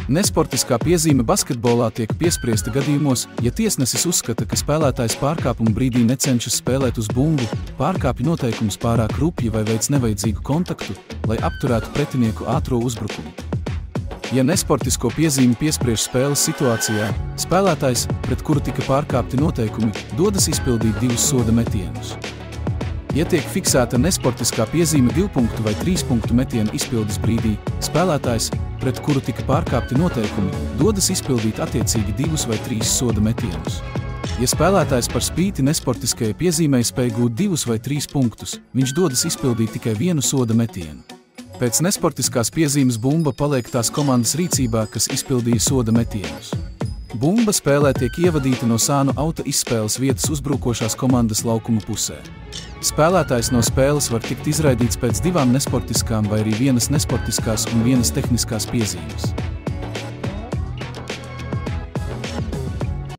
Nesportiskā piezīme basketbolā tiek piespriesta gadījumos, ja tiesnesis uzskata, ka spēlētājs pārkāpuma brīdī necenšas spēlēt uz bumbu, pārkāpj noteikumus pārāk rupji vai veic nevajadzīgu kontaktu, lai apturētu pretinieku ātro uzbrukumu. Ja nesportisko piezīmi piespriež spēles situācijā, spēlētājs, pret kuru tika pārkāpti noteikumi, dodas izpildīt 2 soda metienus. Ja tiek fiksēta nesportiskā piezīme 2 punktu vai 3 punktu metienu izpildes brīdī, spēlētājs, pret kuru tika pārkāpti noteikumi, dodas izpildīt attiecīgi 2 vai 3 soda metienus. Ja spēlētājs par spīti nesportiskajai piezīmei spēj gūt 2 vai 3 punktus, viņš dodas izpildīt tikai 1 soda metienu. Pēc nesportiskās piezīmes bumba paliek tās komandas rīcībā, kas izpildīja soda metienus. Bumba spēlē tiek ievadīta no sānu auta izspēles vietas uzbrukošās komandas laukuma pusē. Spēlētājs no spēles var tikt izraidīts pēc 2 nesportiskām vai arī 1 nesportiskās un 1 tehniskās piezīmes.